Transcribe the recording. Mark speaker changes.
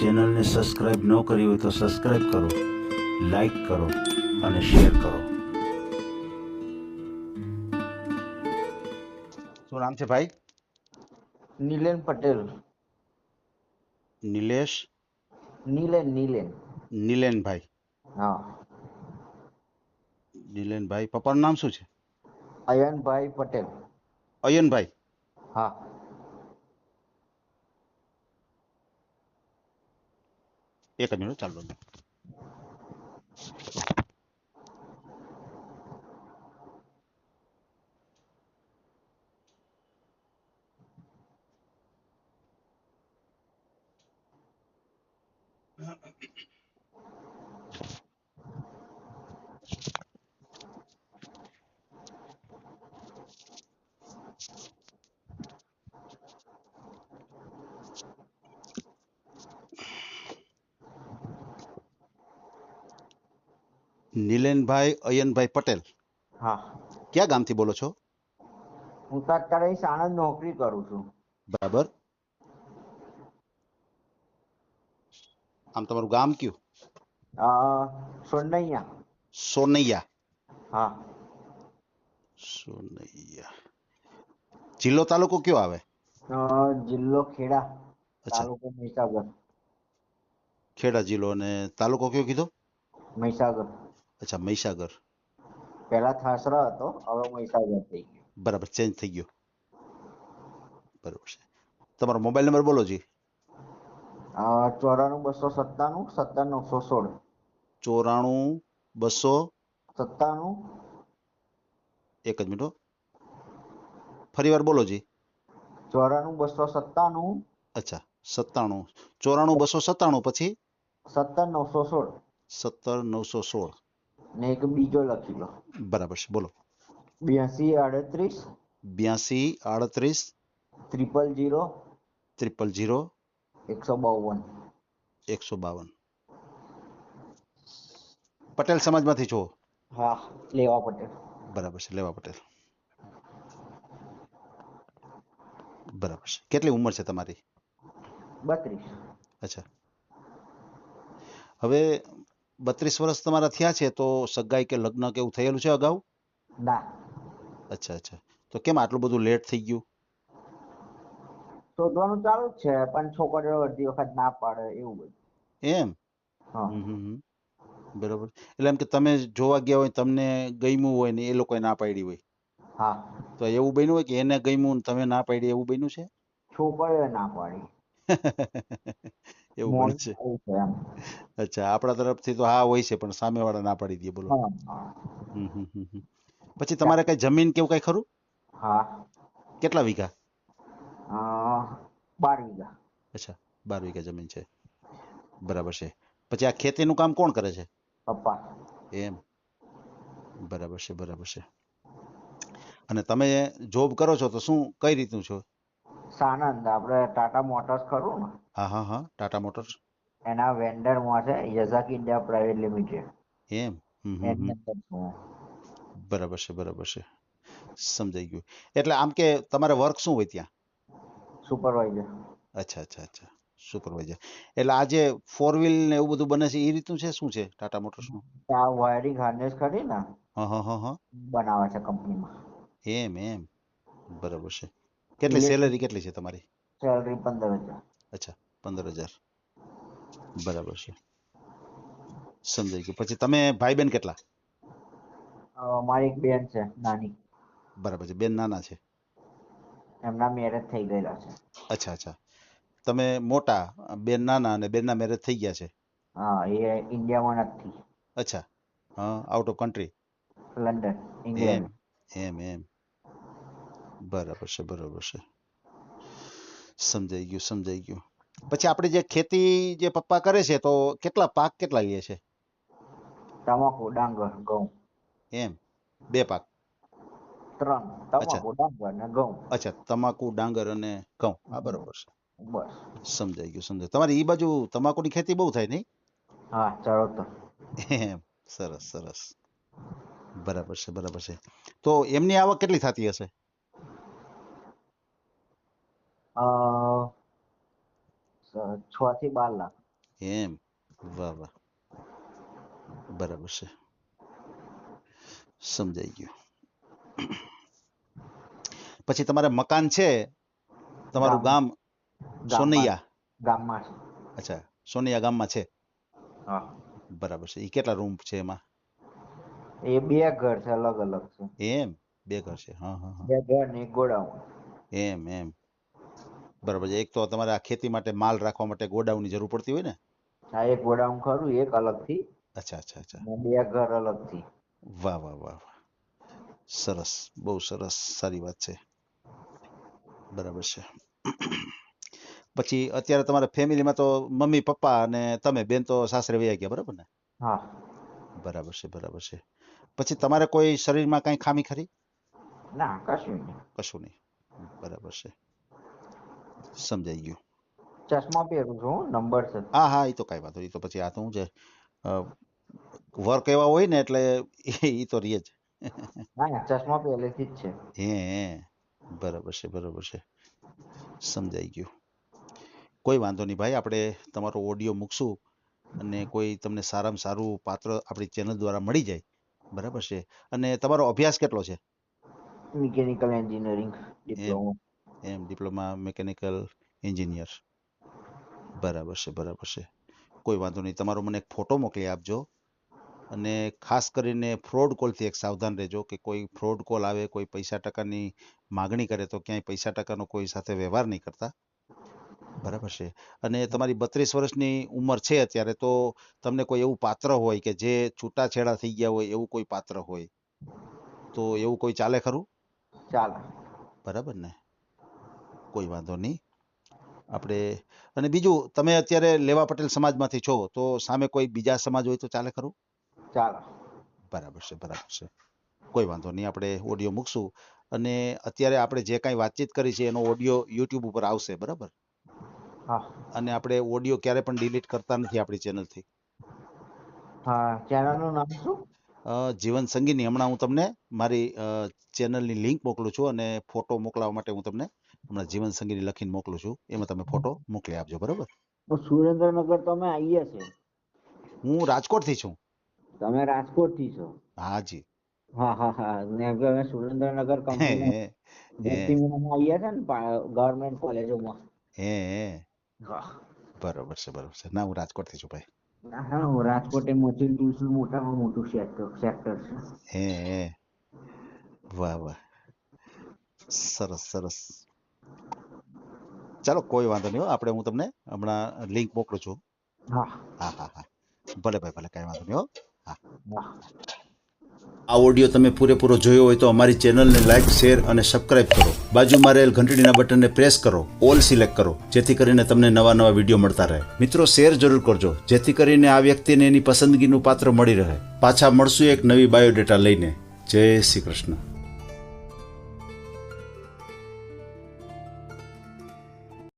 Speaker 1: ચેનલને સબસ્ક્રાઇબ ન કરી હોય તો સબસ્ક્રાઇબ કરો, લાઈક કરો અને શેર કરો. શું નામ છે ભાઈ?
Speaker 2: નીલેન પટેલ.
Speaker 1: નિલેશ?
Speaker 2: નીલેન.
Speaker 1: નીલેનભાઈ.
Speaker 2: હા.
Speaker 1: નીલેનભાઈ. પપ્પાનું નામ શું છે?
Speaker 2: અયનભાઈ પટેલ.
Speaker 1: અયનભાઈ.
Speaker 2: હા.
Speaker 1: એક જ મિનિટ ચાલો. નીલેનભાઈ અયનભાઈ પટેલ.
Speaker 2: હા.
Speaker 1: ક્યાં ગામથી બોલો છો?
Speaker 2: હું તો અત્યારે અહીં સાણંદ નોકરી કરું છું.
Speaker 1: બરાબર. આમ તમારું ગામ કયું?
Speaker 2: સોનૈયા.
Speaker 1: સોનૈયા.
Speaker 2: હા.
Speaker 1: સોનૈયા. જિલ્લો તાલુકો કયો આવે?
Speaker 2: જિલ્લો ખેડા,
Speaker 1: અચ્છા,
Speaker 2: તાલુકો મહીસાગર.
Speaker 1: ખેડા જિલ્લો. અને તાલુકો કયો કીધો?
Speaker 2: મહીસાગર.
Speaker 1: અચ્છા, મહીસાગર.
Speaker 2: પહેલા થાસરા હતો, હવે મહીસાગર થઈ ગયો.
Speaker 1: બરાબર, ચેન્જ થઈ ગયો. બરાબર છે. તમારો મોબાઈલ નંબર બોલો જી.
Speaker 2: 94 297 97 916.
Speaker 1: 94 200.
Speaker 2: 97.
Speaker 1: એક જ મિનિટ. ફરી વાર બોલો જી.
Speaker 2: 94 297.
Speaker 1: અચ્છા, 97. 94 297 પછી
Speaker 2: 17 916.
Speaker 1: 17 916.
Speaker 2: ને એક બીજો લખી લો.
Speaker 1: બરાબર છે, બોલો.
Speaker 2: 82 38
Speaker 1: 82 38
Speaker 2: 000
Speaker 1: 000
Speaker 2: 152.
Speaker 1: 152. પટેલ સમાજમાંથી છો?
Speaker 2: હા, લેવા પટેલ.
Speaker 1: બરાબર છે, લેવા પટેલ. બરાબર છે. કેટલી ઉંમર છે તમારી?
Speaker 2: 32.
Speaker 1: અચ્છા. હવે 32 વર્ષ તમારા થયા છે, તો સગાઈ કે લગ્ન કે એવું થયેલું છે અગાઉ?
Speaker 2: ના.
Speaker 1: અચ્છા અચ્છા. તો કેમ આટલું બધું લેટ થઈ ગયું?
Speaker 2: શોધવાનું ચાલુ જ છે, પણ છોકરીઓ અડધી વખત ના પાડે એવું બધું.
Speaker 1: એમ?
Speaker 2: હા.
Speaker 1: બરાબર. એટલે એમ કે તમે જોવા ગયા હોય, તમને ગમ્યું હોય ને એ લોકોએ ના પાડી હોય,
Speaker 2: હા.
Speaker 1: તો એવું બન્યું હોય કે એને ગમ્યું ને તમે ના પાડી, એવું બન્યું છે?
Speaker 2: છોકરીઓ ના પાડી.
Speaker 1: એવું બને
Speaker 2: મોડું
Speaker 1: છે?
Speaker 2: થયું છે એમ.
Speaker 1: અચ્છા, આપણા તરફથી તો હા હોય છે, પણ સામેવાળા ના પાડી દે. બોલો.
Speaker 2: હા.
Speaker 1: પછી તમારે કઈ જમીન કેવું કઈ ખરું?
Speaker 2: હા.
Speaker 1: કેટલા વીઘા?
Speaker 2: 12 વીઘા.
Speaker 1: અચ્છા, 12 વીઘા જમીન છે. બરાબર છે. પછી આ ખેતીનું કામ કોણ કરે છે?
Speaker 2: પપ્પા.
Speaker 1: એમ. બરાબર છે, બરાબર છે. અને તમે જોબ કરો છો તો શું, કઈ રીતનું છો?
Speaker 2: સાણંદ આપણે ટાટા મોટર્સ ખરું ને,
Speaker 1: હા હા હા, ટાટા મોટર્સ.
Speaker 2: એના વેન્ડરમાં છે યઝાક ઇન્ડિયા પ્રાઇવેટ લિમિટેડ.
Speaker 1: એમ.
Speaker 2: એની અંદર છું.
Speaker 1: બરાબર છે, બરાબર છે. સમજાઈ ગયું. એટલે આમ કે તમારે વર્ક શું હોય ત્યાં?
Speaker 2: સુપરવાઇઝર.
Speaker 1: અચ્છા અચ્છા અચ્છા, સુપરવાઇઝર. એટલે આ જે 4 વ્હીલ ને એવું બધું બને છે એ રીતનું છે, શું છે ટાટા મોટર્સનું?
Speaker 2: આ વાયરિંગ હાર્નેસ ખરી ને,
Speaker 1: હા હા હા હા.
Speaker 2: બનાવે છે કંપનીમાં.
Speaker 1: એમ એમ. બરાબર છે. કેટલી સેલરી કેટલી છે તમારી?
Speaker 2: સેલરી 15,000.
Speaker 1: અચ્છા, 15,000. બરાબર છે, સમજાઈ ગયું. પછી તમે ભાઈ બેન કેટલા?
Speaker 2: મારી એક બેન છે નાની.
Speaker 1: બરાબર છે, બેન નાના છે.
Speaker 2: એમના મેરેજ થઈ ગયેલા છે.
Speaker 1: અચ્છા અચ્છા. તમે મોટા, બેન નાના, અને બેનના મેરેજ થઈ ગયા છે.
Speaker 2: હા, એ ઇન્ડિયામાં નથી.
Speaker 1: અચ્છા. હા, આઉટ ઓફ કન્ટ્રી.
Speaker 2: લંડન,
Speaker 1: એમ
Speaker 2: ઇંગ્લેન્ડ.
Speaker 1: એમ એમ. બરાબર છે, બરાબર છે. સમજાઈ ગયું, સમજાઈ ગયું. પછી આપણે જે ખેતી જે પપ્પા કરે છે, તો કેટલા પાક કેટલા લે છે?
Speaker 2: તમાકુ, ડાંગર, ઘઉં.
Speaker 1: એમ. 2 પાક?
Speaker 2: 3.
Speaker 1: અચ્છા
Speaker 2: તમાકુ, ડાંગર ને ઘઉં.
Speaker 1: અચ્છા, તમાકુ, ડાંગર અને ઘઉં. હા, બરોબર છે.
Speaker 2: બસ.
Speaker 1: સમજાઈ ગયું, સમજાય. તમારે એ બાજુ તમાકુની ખેતી બહુ થાય નહીં?
Speaker 2: હા, ચાલો તો.
Speaker 1: એમ. સરસ સરસ. બરાબર છે, બરાબર છે. તો એમની આવક કેટલી થતી હશે?
Speaker 2: 6 થી 12 લાખ.
Speaker 1: એમ, વાહ વાહ, બરાબર છે, સમજાઈ ગયું. પછી તમારે મકાન છે, તમારું
Speaker 2: ગામ
Speaker 1: ગામ
Speaker 2: ગામમાં
Speaker 1: સોનૈયા?
Speaker 2: ગામમાં છે.
Speaker 1: અચ્છા, સોનૈયા ગામમાં છે,
Speaker 2: હા,
Speaker 1: બરાબર છે. એ કેટલા રૂમ છે એમાં?
Speaker 2: એ બે ઘર છે, અલગ અલગ છે.
Speaker 1: એમ, બે ઘર છે, હા હા હા,
Speaker 2: બે ઘર ને એક ગોડાઉન.
Speaker 1: એમ એમ, બરાબર છે. એક તો તમારે આ ખેતી માટે માલ રાખવા માટે ગોડાઉનની જરૂર પડતી હોય ને?
Speaker 2: હા, એક ગોડાઉન ખરું, એક અલગથી,
Speaker 1: અચ્છા અચ્છા અચ્છા,
Speaker 2: ને બે ઘર અલગથી.
Speaker 1: વાહ વાહ વાહ વાહ, સરસ, બહુ સરસ, સારી વાત છે, બરાબર છે. પછી અત્યારે તમારા ફેમિલીમાં તો મમ્મી પપ્પા અને તમે બેન તો સાસરે વયા ગયા, બરાબર ને?
Speaker 2: હા,
Speaker 1: બરાબર છે, બરાબર છે. પછી તમારે કોઈ શરીરમાં કઈ ખામી ખરી?
Speaker 2: ના કશું નહીં.
Speaker 1: કશું નહીં, બરાબર છે, સમજાઈ ગયું.
Speaker 2: ચશ્મા પહેરું છું, નંબર છે.
Speaker 1: હા હા, એ તો કાંઈ વાંધો નહીં. એ તો પછી આ તો શું છે, વર્ક એવા હોય ને એટલે એ તો રહે જ.
Speaker 2: ના ચશ્મા પહેલેથી જ છે.
Speaker 1: હે, બરાબર છે, બરાબર છે, સમજાઈ ગયું. કોઈ વાંધો નહીં ભાઈ, આપણે તમારો ઓડિયો મૂકશું અને કોઈ તમને સારામાં સારું પાત્ર આપણી ચેનલ દ્વારા મળી જાય, બરાબર છે. અને તમારો અભ્યાસ કેટલો છે?
Speaker 2: મિકેનિકલ એન્જિનિયરિંગ
Speaker 1: એમ
Speaker 2: ડિપ્લોમા.
Speaker 1: એમ, ડિપ્લોમા મિકેનિકલ એન્જિનિયર, બરાબર છે, બરાબર છે. કોઈ વાંધો નહીં, તમારો મને એક ફોટો મોકલી આપજો. અને ખાસ કરીને ફ્રોડ કોલથી એક સાવધાન રહેજો કે કોઈ ફ્રોડ કોલ આવે, કોઈ પૈસા ટકાની માગણી કરે તો ક્યાંય પૈસા ટકાનો કોઈ સાથે વ્યવહાર નહીં કરતા, બરાબર છે. અને તમારી 32 વર્ષની ઉંમર છે અત્યારે, તો તમને કોઈ એવું પાત્ર હોય કે જે છૂટાછેડા થઈ ગયા હોય, એવું કોઈ પાત્ર હોય તો એવું કોઈ ચાલે ખરું?
Speaker 2: ચાલે.
Speaker 1: બરાબર ને, કોઈ વાંધો નહીં. આપણે અને બીજું, તમે અત્યારે લેવા પટેલ સમાજમાંથી છો, તો સામે કોઈ બીજા સમાજ હોય તો ચાલે ખરું?
Speaker 2: ચાલે.
Speaker 1: બરાબર છે, બરાબર છે, કોઈ વાંધો નહીં. આપણે ઓડિયો મૂકશું અને અત્યારે આપણે જે કાંઈ વાતચીત કરી છે એનો ઓડિયો યુટ્યુબ ઉપર આવશે, બરાબર?
Speaker 2: હા.
Speaker 1: અને આપણે ઓડિયો ક્યારે પણ ડિલીટ કરતા નથી આપણી ચેનલથી.
Speaker 2: હા, ચેનલનું નામ શું?
Speaker 1: જીવન સંગીની. હમણાં હું તમને મારી ચેનલની લિંક મોકલું છું અને ફોટો મોકલાવવા માટે હું તમને હમણાં જીવન સંગીની લખીને મોકલું છું. એમાં તમે ફોટો મોકલી આપજો, બરાબર?
Speaker 2: તો સુરેન્દ્રનગર તમે આવીએ છે.
Speaker 1: હું રાજકોટથી છું.
Speaker 2: તમે રાજકોટથી છો?
Speaker 1: હા જી.
Speaker 2: હા હા હા, ને કે અમે સુરેન્દ્રનગર
Speaker 1: હે
Speaker 2: કંપનીમાં
Speaker 1: હે હે
Speaker 2: ભરતી મેળામાં આવીએ છે ને, ગવર્મેન્ટ કોલેજોમાં.
Speaker 1: હે હે.
Speaker 2: હા.
Speaker 1: બરોબર છે, બરોબર છે. ના, હું રાજકોટથી છું ભાઈ.
Speaker 2: હા, રાજકોટ એ મચિલ ટૂલ્સનું મોટામાં મોટું સેક્ટર છે.
Speaker 1: હે હે, વાહ વાહ, સરસ સરસ. ચાલો, કોઈ વાંધો નહીં હો. આપણે હું તમને હમણાં લિંક મોકલું છું.
Speaker 2: હા
Speaker 1: હા હા હા, ભલે ભાઈ, ભલે, કાંઈ વાંધો નહીં હો. હા.
Speaker 2: હા.
Speaker 1: આ ઓડિયો તમે પૂરેપૂરો જોયો હોય તો અમારી ચેનલને લાઈક, શેર અને સબસ્ક્રાઇબ કરો. બાજુમાં રહેલ ઘંટડીના બટનને પ્રેસ કરો, ઓલ સિલેક્ટ કરો, જેથી કરીને તમને નવા નવા વિડીયો મળતા રહે. મિત્રો, શેર જરૂર કરજો, જેથી કરીને આ વ્યક્તિને એની પસંદગીનું પાત્ર મળી રહે. પાછા મળશું એક નવી બાયોડેટા લઈને. જય શ્રી કૃષ્ણ.